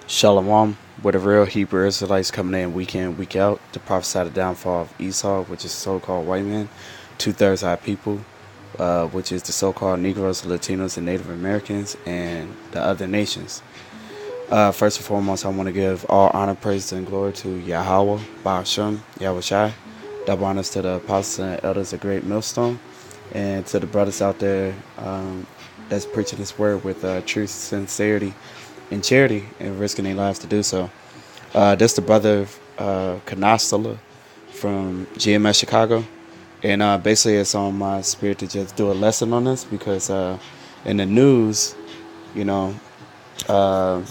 Shalom, where the real Hebrew Israelites coming in week week out to prophesy the downfall of Esau, which is so-called white men, two-thirds our people, which is the so-called Negroes, Latinos, and Native Americans, and the other nations. First and foremost, I want to give all honor, praise, and glory to Yahweh, Ba'ashem, Yahweh Shai. Double honors to the apostles and elders of Great Millstone, and to the brothers out there that's preaching this word with truth, sincerity, and charity, and risking their lives to do so. This the brother Kanastala from GMS Chicago, and basically it's on my spirit to just do a lesson on this because in the news, you know, uh,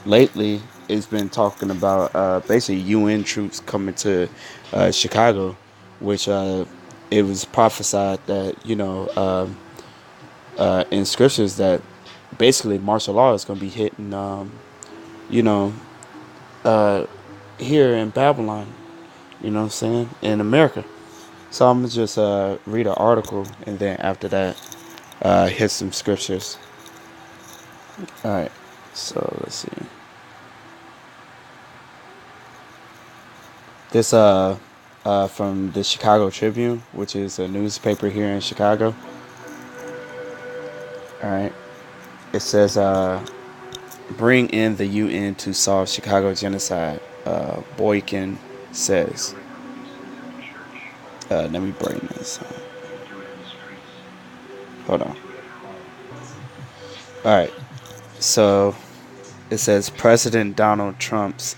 lately it's been talking about basically UN troops coming to Chicago, which it was prophesied that in scriptures that basically martial law is going to be hitting you know uh, here in Babylon, you know what I'm saying, in America. So I'm gonna just read an article and then after that hit some scriptures. All right. So let's see. This from the Chicago Tribune, which is a newspaper here in Chicago. All right. It says bring in the UN to solve Chicago genocide. Boykin says. Let me bring this. Hold on. All right. So it says President Donald Trump's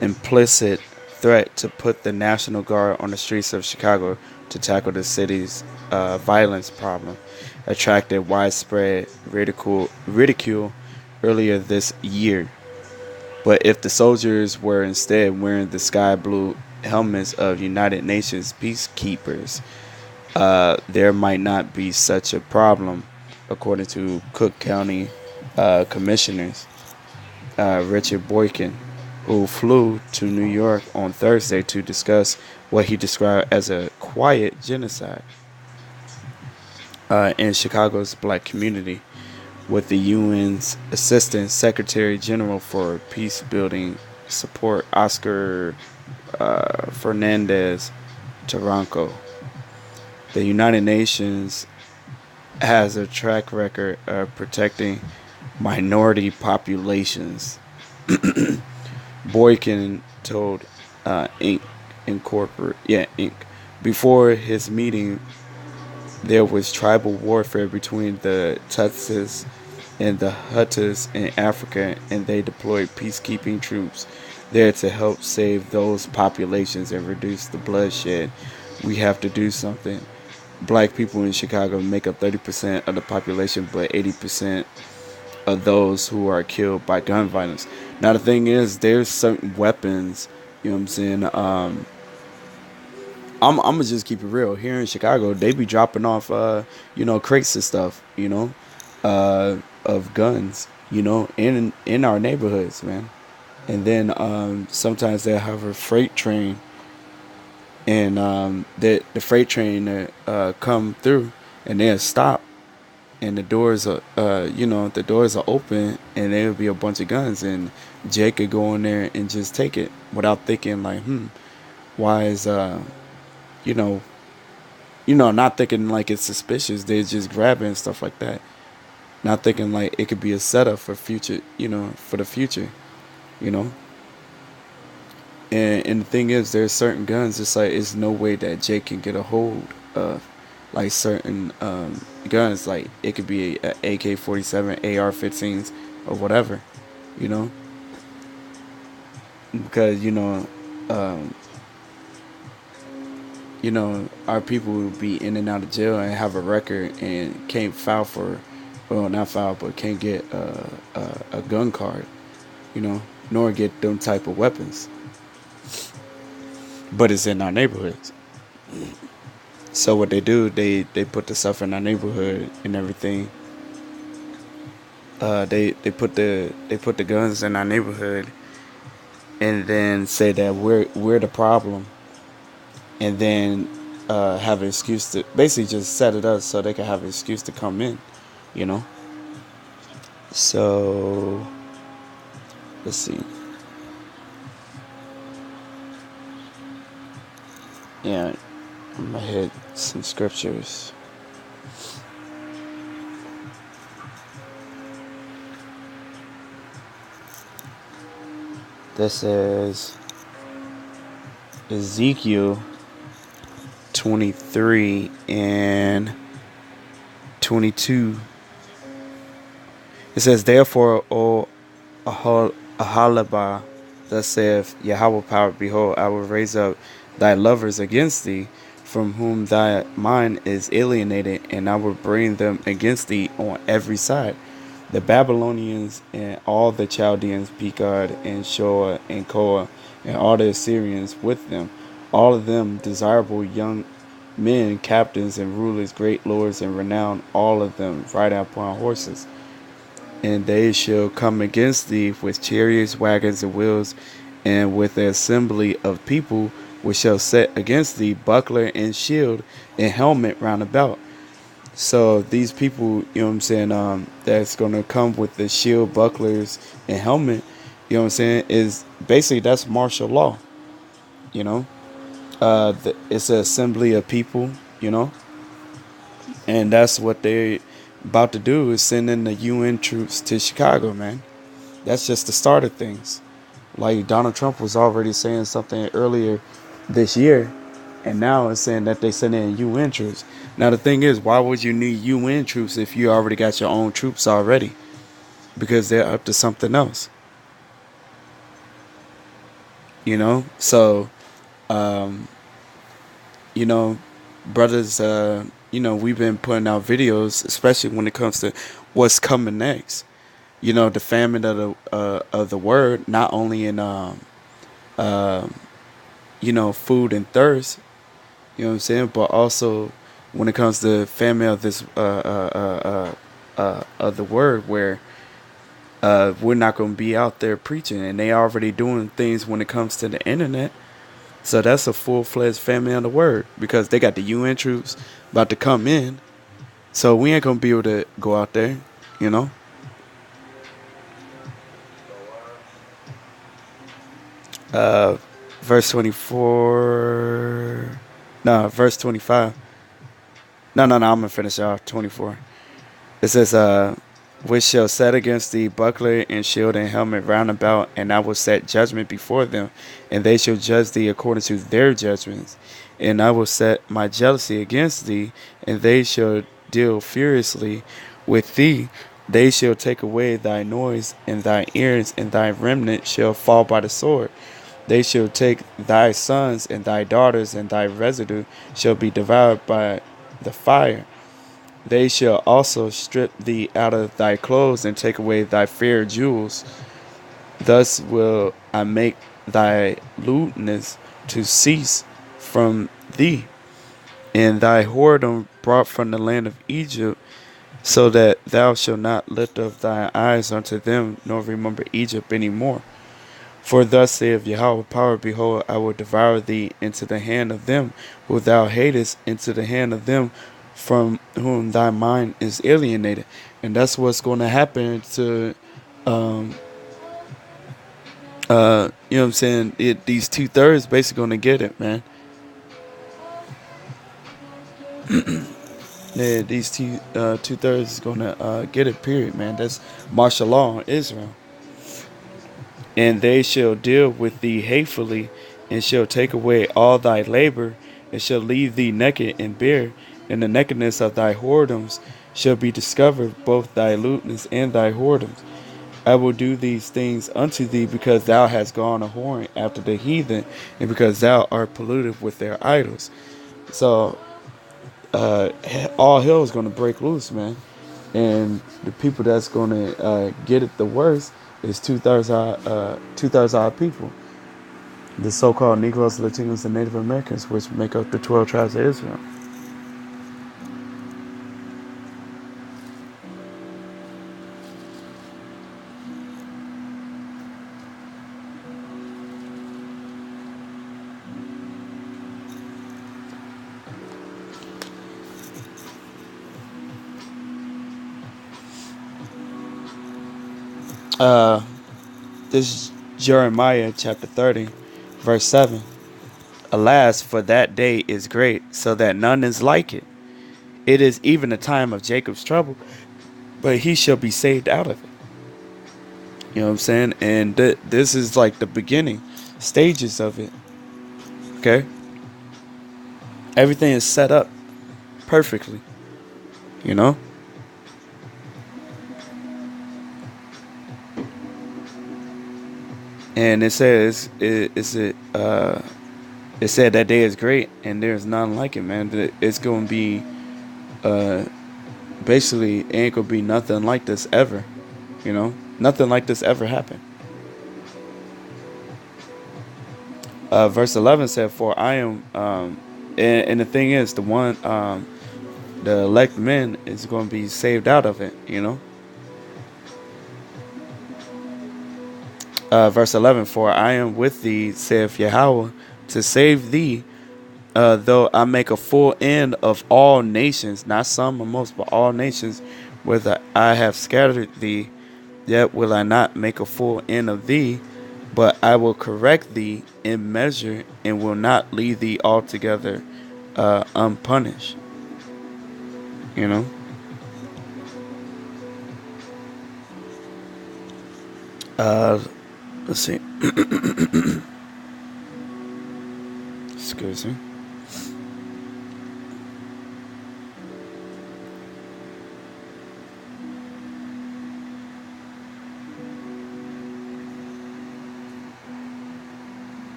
implicit threat to put the National Guard on the streets of Chicago to tackle the city's violence problem attracted widespread ridicule earlier this year. But if the soldiers were instead wearing the sky blue helmets of United Nations peacekeepers, there might not be such a problem, according to Cook County commissioners Richard Boykin, who flew to New York on Thursday to discuss what he described as a quiet genocide in Chicago's black community with the UN's Assistant Secretary General for Peace Building Support, Oscar Fernandez Taranco. The United Nations has a track record of protecting minority populations. Boykin told Inc. Inc. Before his meeting, there was tribal warfare between the Tutsis and the Hutus in Africa, and they deployed peacekeeping troops there to help save those populations and reduce the bloodshed. We have to do something. Black people in Chicago make up 30% of the population, but 80% of those who are killed by gun violence. Now the thing is, there's certain weapons. You know what I'm saying? I'm gonna just keep it real. Here in Chicago, they be dropping off, crates and stuff. Of guns. In our neighborhoods, man. And then sometimes they have a freight train, and the freight train come through, and they'll stop, and the doors are open, and there'll be a bunch of guns, and Jake could go in there and just take it without thinking like, why is you know, not thinking like it's suspicious. They're just grabbing and stuff like that, not thinking like it could be a setup for future, for the future, you know. And the thing is, there's certain guns. It's like it's no way that Jake can get a hold of like certain guns. Like it could be a AK-47, AR-15s, or whatever, you know, because um, our people will be in and out of jail and have a record and can't file for, well, not file, but can't get a gun card, nor get them type of weapons. But it's in our neighborhoods. So what they do, they put the stuff in our neighborhood and everything. They put the guns in our neighborhood, and then say that we're the problem, and then have an excuse to basically just set it up so they can have an excuse to come in, you know. So Let's see. Yeah, I'm gonna hit some scriptures. This is Ezekiel 23 and 22. It says, "Therefore, O Ahalabah, thus saith Yahweh power, behold, I will raise up thy lovers against thee, from whom thy mind is alienated, and I will bring them against thee on every side. The Babylonians and all the Chaldeans, Pekod and Shoa and Koa, and all the Assyrians with them, all of them desirable young men, captains and rulers, great lords and renowned, all of them riding upon horses. And they shall come against thee with chariots, wagons, and wheels, and with an assembly of people, which shall set against thee buckler and shield and helmet round about." So these people, you know what I'm saying, that's gonna come with the shield, bucklers, and helmet, you know what I'm saying, is basically that's martial law, you know. It's an assembly of people, you know, and that's what they about to do is send in the UN troops to Chicago, man. That's just the start of things. Like Donald Trump was already saying something earlier this year, and now it's saying that they send in UN troops. Now the thing is, why would you need UN troops if you already got your own troops already? Because they're up to something else, you know. So, um, you know, brothers, we've been putting out videos, especially when it comes to what's coming next. You know, the famine of the word, not only in um, food and thirst. You know what I'm saying? But also when it comes to famine of this of the word, where we're not going to be out there preaching, and they already doing things when it comes to the internet. So that's a full-fledged famine of the word, because they got the UN troops about to come in. So we ain't going to be able to go out there, you know. Uh, verse 24. No, verse 25. No. I'm gonna finish off 24. It says, "Which shall set against thee buckler and shield and helmet round about, and I will set judgment before them, and they shall judge thee according to their judgments. And I will set my jealousy against thee, and they shall deal furiously with thee. They shall take away thy noise, and thy ears, and thy remnant shall fall by the sword. They shall take thy sons and thy daughters, and thy residue shall be devoured by the fire. They shall also strip thee out of thy clothes and take away thy fair jewels. Thus will I make thy lewdness to cease from thee, and thy whoredom brought from the land of Egypt, so that thou shalt not lift up thy eyes unto them, nor remember Egypt any more. For thus saith Yahweh power, behold, I will devour thee into the hand of them who thou hatest, into the hand of them from whom thy mind is alienated." And that's what's going to happen to, um, you know what I'm saying? These 2/3 basically going to get it, man. Yeah, these 2/3 is going to get it, period, man. That's martial law in Israel. "And they shall deal with thee hatefully, and shall take away all thy labor, and shall leave thee naked and bare, and the nakedness of thy whoredoms shall be discovered, both thy lewdness and thy whoredoms. I will do these things unto thee, because thou hast gone a whoring after the heathen, and because thou art polluted with their idols." So all hell is going to break loose, man. And the people that's going to get it the worst is two-thirds of our people, the so-called Negroes, Latinos, and Native Americans, which make up the 12 tribes of Israel. Uh, This is Jeremiah chapter 30, verse 7. Alas, for that day is great, so that none is like it. It is even a time of Jacob's trouble, but he shall be saved out of it. You know what I'm saying? And this is like the beginning stages of it. Okay? Everything is set up perfectly, you know? And it says it said that day is great and there's none like it, man. It's gonna be uh basically ain't gonna be nothing like this ever, you know? Nothing like this ever happened. Verse 11 said, "For I am," and the thing is, the elect men is going to be saved out of it, you know. Verse 11, "For I am with thee, saith Yahweh, to save thee, though I make a full end of all nations, not some or most, but all nations, whether I have scattered thee, yet will I not make a full end of thee, but I will correct thee in measure, and will not leave thee altogether unpunished." You know. Uh, let's see. Excuse me.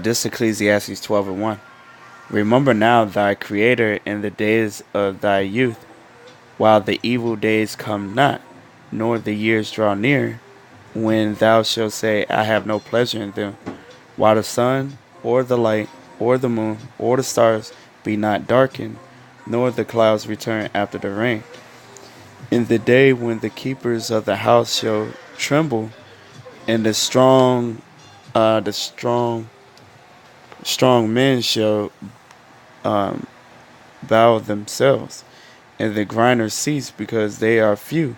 This Ecclesiastes 12:1. Remember now thy Creator in the days of thy youth, while the evil days come not, nor the years draw near, when thou shalt say, I have no pleasure in them, while the sun, or the light, or the moon, or the stars be not darkened, nor the clouds return after the rain. In the day when the keepers of the house shall tremble, and the strong men shall um, bow themselves, and the grinders cease because they are few,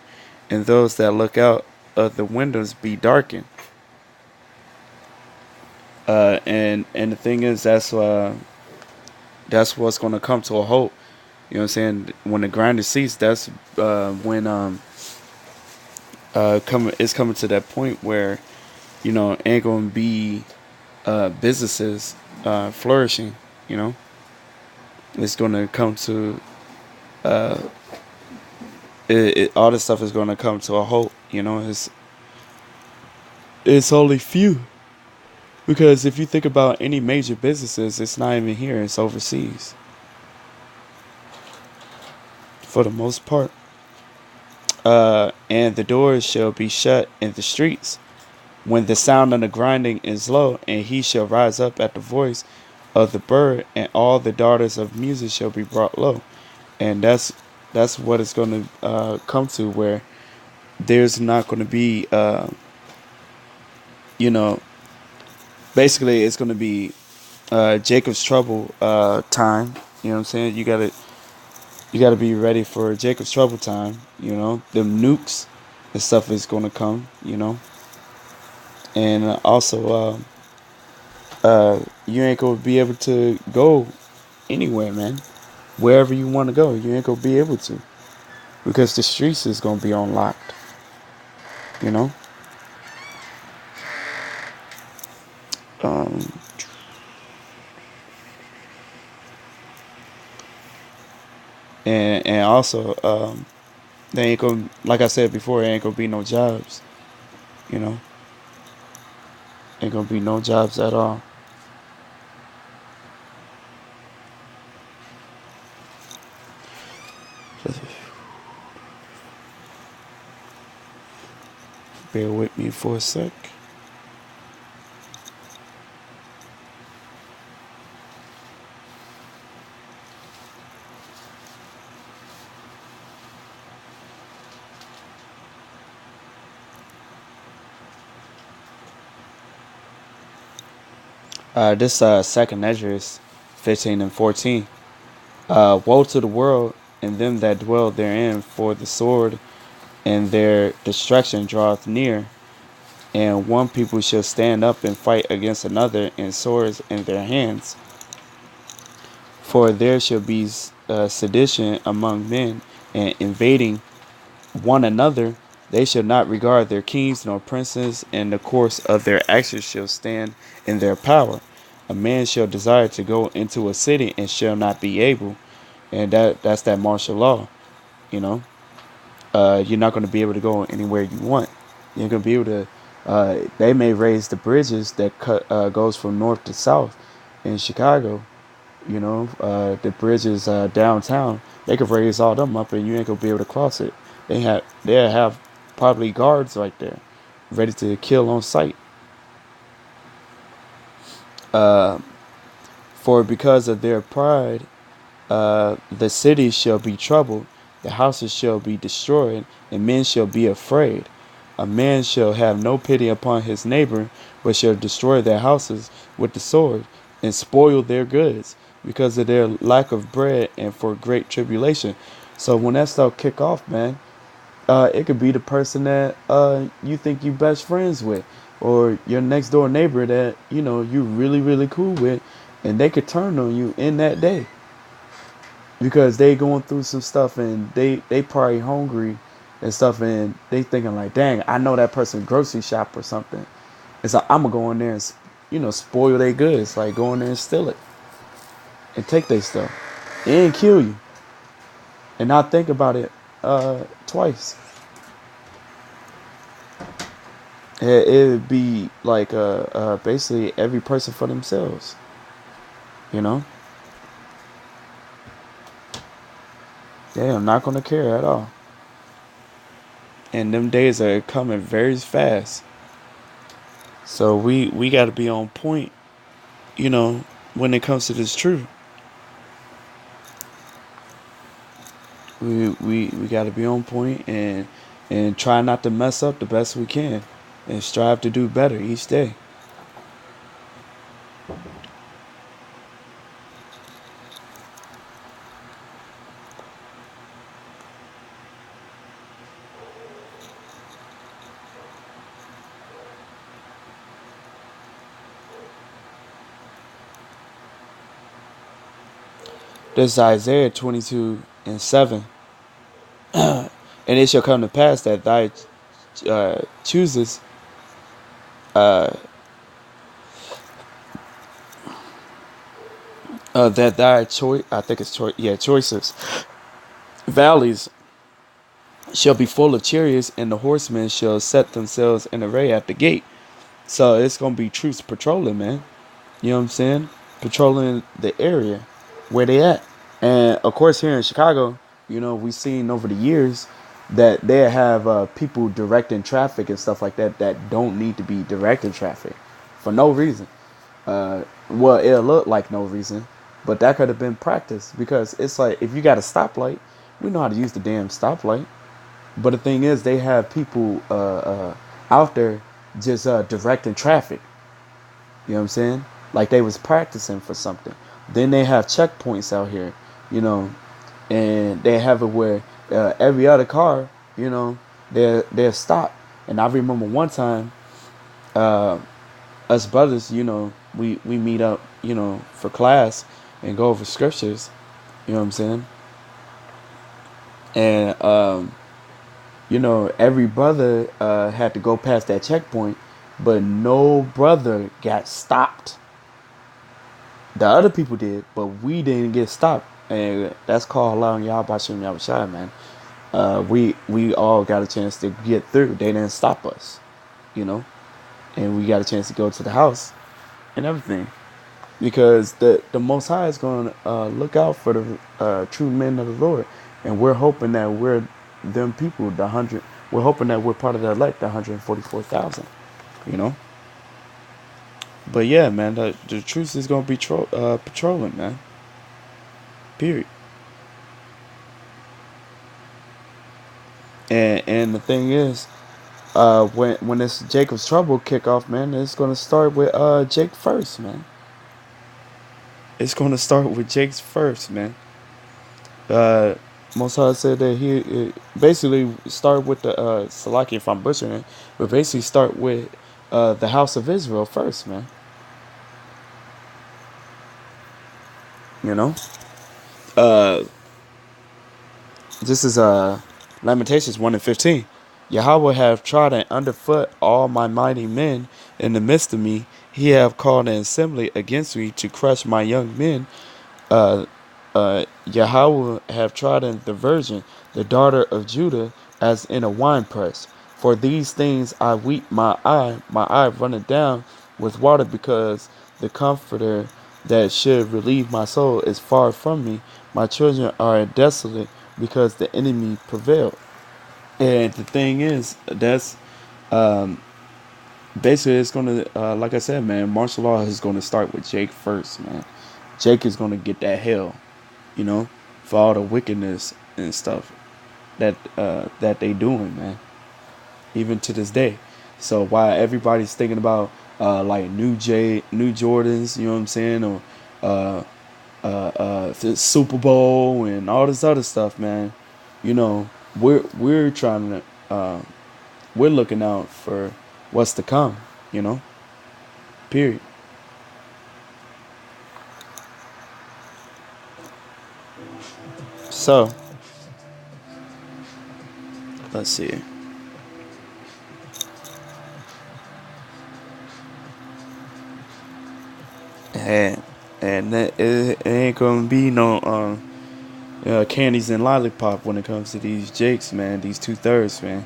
and those that look out of the windows be darkened. And the thing is, that's what's going to come to a halt. You know what I'm saying? When the grinders cease, that's when it's coming to that point where ain't going to be businesses flourishing. You know, it's going to come to uh, all this stuff is going to come to a halt. You know, it's only few because if you think about any major businesses, it's not even here; it's overseas for the most part. And the doors shall be shut in the streets when the sound of the grinding is low, and he shall rise up at the voice of the bird, and all the daughters of music shall be brought low. And that's what it's going to come to, where there's not going to be, you know, basically it's going to be Jacob's trouble time. You know what I'm saying? You gotta be ready for Jacob's trouble time. You know, them nukes and stuff is going to come. You know, and also you ain't gonna be able to go anywhere, man. Wherever you want to go, you ain't gonna be able to because the streets is gonna be unlocked. You know, um, and also they ain't gonna, like I said before, there ain't gonna be no jobs. You know, ain't gonna be no jobs at all. Bear with me for a sec. This second Esdras 15 and 14. Woe to the world and them that dwell therein, for the sword and their destruction draweth near, and one people shall stand up and fight against another, and swords in their hands. For there shall be sedition among men, and invading one another. They shall not regard their kings nor princes, and the course of their actions shall stand in their power. A man shall desire to go into a city and shall not be able, and that's that martial law. You know, you're not going to be able to go anywhere you want. You're going to be able to. They may raise the bridges that goes from north to south in Chicago. The bridges downtown. They could raise all them up, and you ain't gonna be able to cross it. They have probably guards right there, ready to kill on sight. Uh, for because of their pride, the cities shall be troubled, the houses shall be destroyed, and men shall be afraid. A man shall have no pity upon his neighbor, but shall destroy their houses with the sword, and spoil their goods, because of their lack of bread and for great tribulation. So when that stuff kick off, man, it could be the person that you think you best friends with, or your next door neighbor that you really really cool with, and they could turn on you in that day because they going through some stuff, and they probably hungry and stuff, and they thinking like, dang, I know that person grocery shop or something. It's like, I'm gonna go in there and spoil their goods, like go in there and steal it and take their stuff and kill you and not think about it twice. It would be like basically every person for themselves, you know. They are not gonna care at all, and them days are coming very fast. So we got to be on point, you know, when it comes to this truth. We got to be on point and try not to mess up the best we can, and strive to do better each day. This is Isaiah 22 and 7. And it shall come to pass that thy chooses uh, that thy choice, I think it's choice, yeah, choices, valleys shall be full of chariots, and the horsemen shall set themselves in array at the gate. So it's gonna be troops patrolling, man. You know what I'm saying? Patrolling the area where they at. And of course, here in Chicago, we've seen over the years that they have people directing traffic and stuff like that that don't need to be directing traffic for no reason. Well, it'll look like no reason, but that could have been practiced, because it's like, if you got a stoplight, we know how to use the damn stoplight. But the thing is, they have people out there just directing traffic. You know what I'm saying? Like they was practicing for something. Then they have checkpoints out here, you know, and they have it where every other car, they're stopped. And I remember one time, uh, us brothers, we meet up, for class and go over scriptures. You know what I'm saying? And every brother had to go past that checkpoint, but no brother got stopped. The other people did, but we didn't get stopped, and that's called allowing y'all by Shem Yahushua, man. We all got a chance to get through. They didn't stop us, you know, and we got a chance to go to the house and everything, because the Most High is going to look out for the true men of the Lord, and we're hoping that we're them people, the 100. We're hoping that we're part of the elect, the 144,000, you know. But yeah, man, the truth is gonna be patrolling, man. Period. And the thing is, when this Jacob's trouble kick off, man, it's gonna start with Jake first, man. It's going to start with Jake's first, man. Uh, Mossad said that he basically start with the Salaki, if I'm butchering it, but basically start with the house of Israel first, man. You know, uh, this is Lamentations 1:15. Yahweh have trodden underfoot all my mighty men in the midst of me. He have called an assembly against me to crush my young men. uh, Yahweh have trodden the virgin, the daughter of Judah, as in a winepress. For these things I weep my eye runneth down with water, because the comforter that should relieve my soul is far from me. My children are desolate, because the enemy prevailed. And the thing is, that's basically it's gonna, like I said, man, martial law is gonna start with Jake first, man. Jake is gonna get that hell, you know, for all the wickedness and stuff that they doing, man, even to this day. So while everybody's thinking about like new Jordans, you know what I'm saying, or uh, the Super Bowl and all this other stuff, man, you know, we're trying to we're looking out for what's to come, you know. Period. So let's see. And it ain't gonna be no candies and lollipop when it comes to these Jakes, man. These 2/3, man.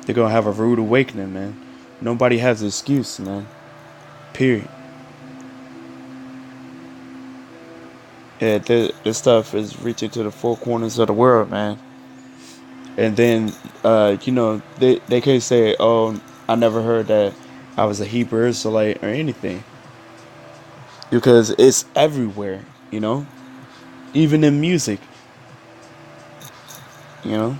They're gonna have a rude awakening, man. Nobody has an excuse, man. Period. Yeah, this stuff is reaching to the four corners of the world, man. And then, you know, they can't say, "Oh, I never heard that I was a Hebrew Israelite or anything," because it's everywhere, you know, even in music, you know.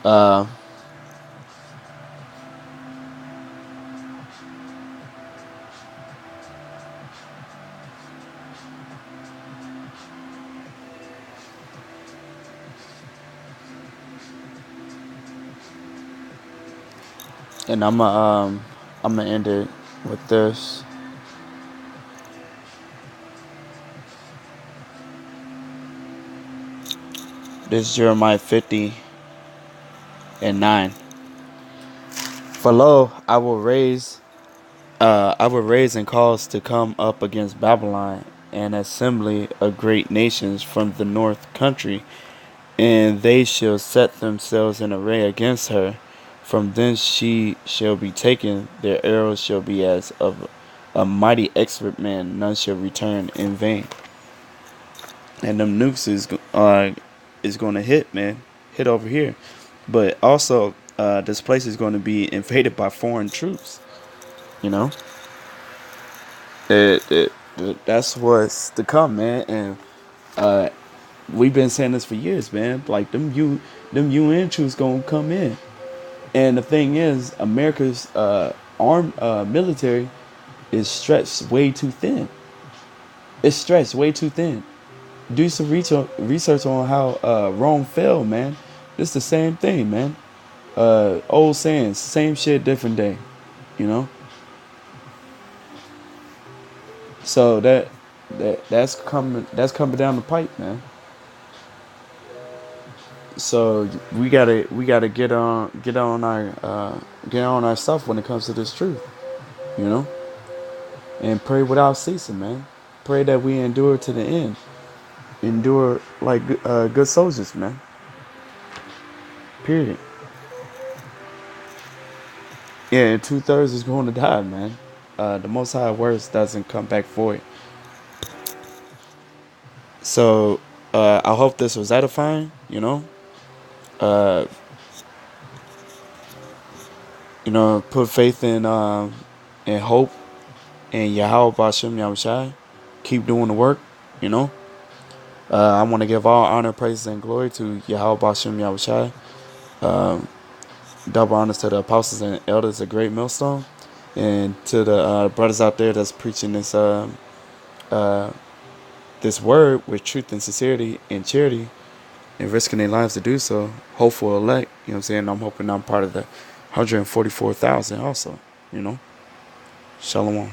Uh, and I'm gonna end it with this. This is Jeremiah 50:9. For lo, I will raise and cause to come up against Babylon an assembly of great nations from the north country, and they shall set themselves in array against her. From thence she shall be taken, their arrows shall be as of a mighty expert man, none shall return in vain. And them nukes is going to hit, man, hit over here. But also, this place is going to be invaded by foreign troops. You know, that's what's to come, man. And uh, we've been saying this for years, man. Like them UN troops gonna come in. And the thing is, America's armed military is stretched way too thin. It's stretched way too thin. Do some research on how Rome fell, man. It's the same thing, man. Old sayings, same shit, different day. You know. So that's coming down the pipe, man. So we gotta get on our stuff when it comes to this truth, you know, and pray without ceasing, man. Pray that we endure to the end, endure like good soldiers, man. Period. Yeah, and 2/3 is going to die, man. The Most High words doesn't come back for it. So I hope this was edifying. Uh, put faith in and hope in Yahweh Bashem Yahushai. Keep doing the work. You know. I want to give all honor, praise, and glory to Yahweh Bashem Yahushai. Double honors to the apostles and elders of Great Millstone, and to the brothers out there that's preaching uh, this word with truth and sincerity and charity and risking their lives to do so. Hopeful elect, you know what I'm saying? I'm hoping I'm part of the 144,000 also, you know? Shalom.